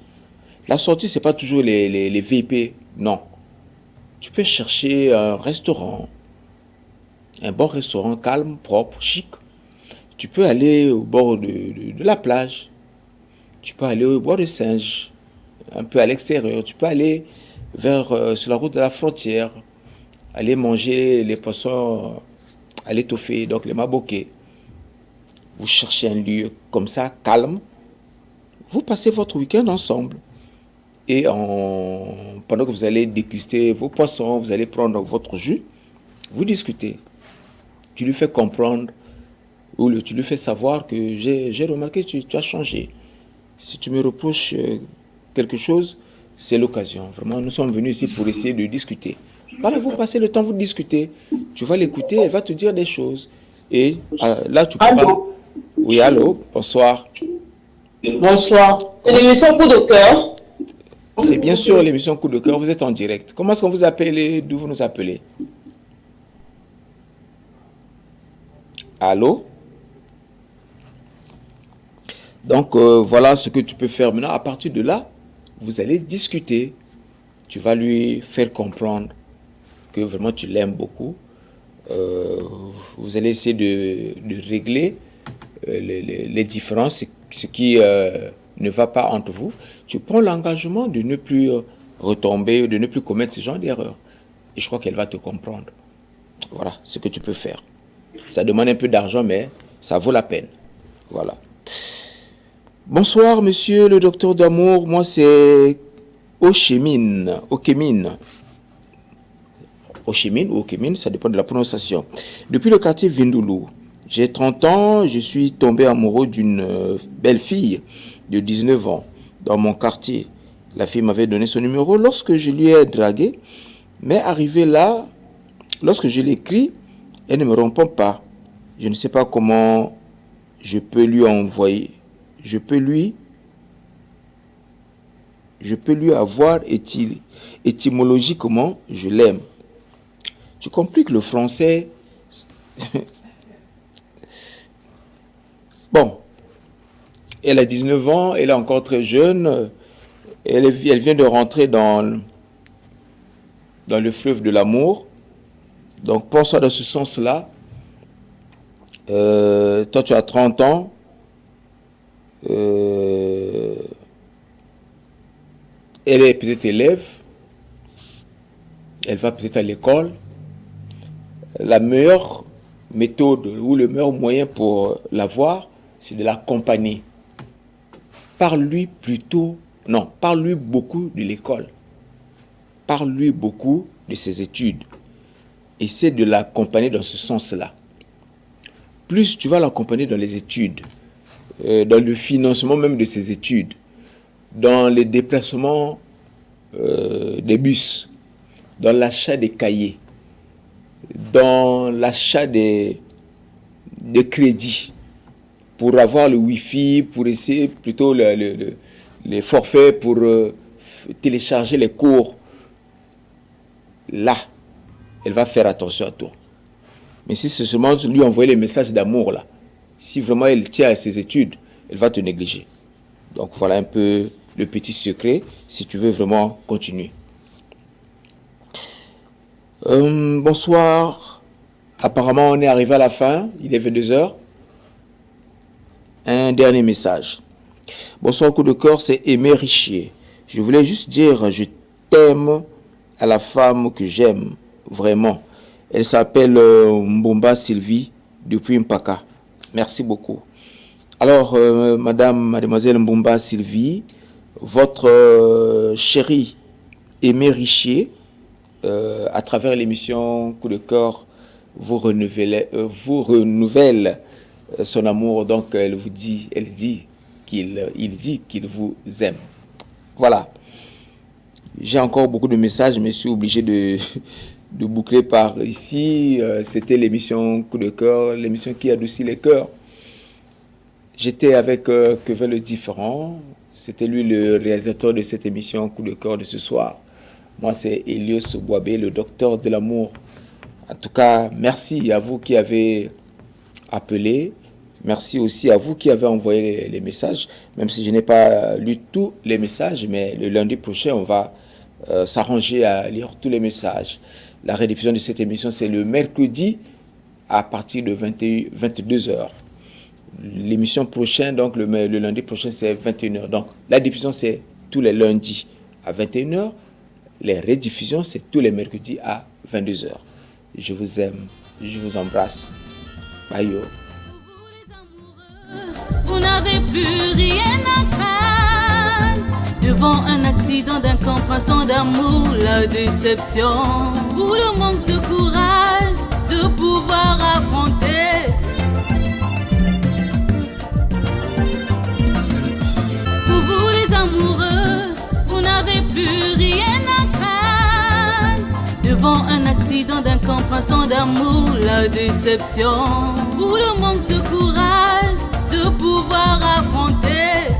[SPEAKER 3] La sortie, ce n'est pas toujours les VIP. Non. Tu peux chercher un restaurant, un bon restaurant calme, propre, chic. Tu peux aller au bord de la plage. Tu peux aller au bord de Singe, un peu à l'extérieur. Tu peux aller sur la route de la frontière, aller manger les poissons à l'étouffée, donc les maboquets. Vous cherchez un lieu comme ça, calme. Vous passez votre week-end ensemble. Et pendant que vous allez déguster vos poissons, vous allez prendre votre jus, vous discutez. Tu lui fais comprendre ou tu lui fais savoir que j'ai remarqué que tu as changé. Si tu me reproches quelque chose, c'est l'occasion. Vraiment, nous sommes venus ici pour essayer de discuter. Voilà, vous passez le temps, vous discutez. Tu vas l'écouter, elle va te dire des choses. Et là, tu pourras...
[SPEAKER 7] Allô?
[SPEAKER 3] Oui, allô, bonsoir.
[SPEAKER 7] Bonsoir. C'est l'émission Coup de cœur.
[SPEAKER 3] C'est bien sûr l'émission Coup de cœur, vous êtes en direct. Comment est-ce qu'on vous appelle? D'où vous nous appelez? Allô? Donc, voilà ce que tu peux faire maintenant. À partir de là, vous allez discuter. Tu vas lui faire comprendre que vraiment tu l'aimes beaucoup. Vous allez essayer de régler les différences, ce qui ne va pas entre vous. Tu prends l'engagement de ne plus retomber, de ne plus commettre ce genre d'erreur. Et je crois qu'elle va te comprendre. Voilà ce que tu peux faire. Ça demande un peu d'argent, mais ça vaut la peine. Voilà. Bonsoir, monsieur le docteur d'amour. Moi, c'est Okemine. Okemine ou Okemine, ça dépend de la prononciation. Depuis le quartier Vindoulou, j'ai 30 ans, je suis tombé amoureux d'une belle fille de 19 ans dans mon quartier. La fille m'avait donné son numéro lorsque je lui ai dragué, mais arrivé là, lorsque je l'écris, elle ne me répond pas. Je ne sais pas comment je peux lui envoyer. Je peux lui avoir étymologiquement, je l'aime. Tu compliques le français. Bon, elle a 19 ans, elle est encore très jeune. Elle vient de rentrer dans le fleuve de l'amour. Donc, pense dans ce sens-là. Toi, tu as 30 ans. Elle est peut-être élève. Elle va peut-être à l'école. La meilleure méthode ou le meilleur moyen pour l'avoir, c'est de l'accompagner. Parle-lui beaucoup de l'école. Parle-lui beaucoup de ses études. Essaie de l'accompagner dans ce sens-là. Plus tu vas l'accompagner dans les études, dans le financement même de ses études, dans les déplacements des bus, dans l'achat des cahiers, dans l'achat des crédits, pour avoir le Wi-Fi, pour essayer plutôt les forfaits pour télécharger les cours. Là, elle va faire attention à toi. Mais si c'est seulement lui envoyer les messages d'amour, là, si vraiment elle tient à ses études, elle va te négliger. Donc voilà un peu le petit secret, si tu veux vraiment continuer. Bonsoir. Apparemment, on est arrivé à la fin. Il est 22h. Un dernier message. Bonsoir, coup de cœur, c'est Aimé Richier. Je voulais juste dire, je t'aime à la femme que j'aime, vraiment. Elle s'appelle Mbumba-Sylvie depuis Mpaka. Merci beaucoup. Alors, mademoiselle Mbumba-Sylvie, votre chérie Aimé Richier, à travers l'émission Coup de cœur, vous renouvelle son amour. Donc, il dit qu'il vous aime. Voilà. J'ai encore beaucoup de messages, mais je suis obligé de boucler par ici. C'était l'émission Coup de cœur, l'émission qui adoucit les cœurs. J'étais avec Que veut le différent. C'était lui le réalisateur de cette émission Coup de cœur de ce soir. Moi, c'est Elios Boabé, le docteur de l'amour. En tout cas, merci à vous qui avez appelé. Merci aussi à vous qui avez envoyé les messages. Même si je n'ai pas lu tous les messages, mais le lundi prochain, on va s'arranger à lire tous les messages. La rediffusion de cette émission, c'est le mercredi à partir de 22h. L'émission prochaine, donc le lundi prochain, c'est 21h. Donc, la diffusion, c'est tous les lundis à 21h. Les rediffusions, c'est tous les mercredis à 22h. Je vous aime. Je vous embrasse. Bye yo.
[SPEAKER 2] Vous n'avez plus rien à craindre devant un accident d'un camp passant d'amour, la déception ou le manque de courage de pouvoir affronter. Pour vous les amoureux, vous n'avez plus rien à craindre devant un accident d'un camp passant d'amour, la déception ou le manque de courage de pouvoir affronter.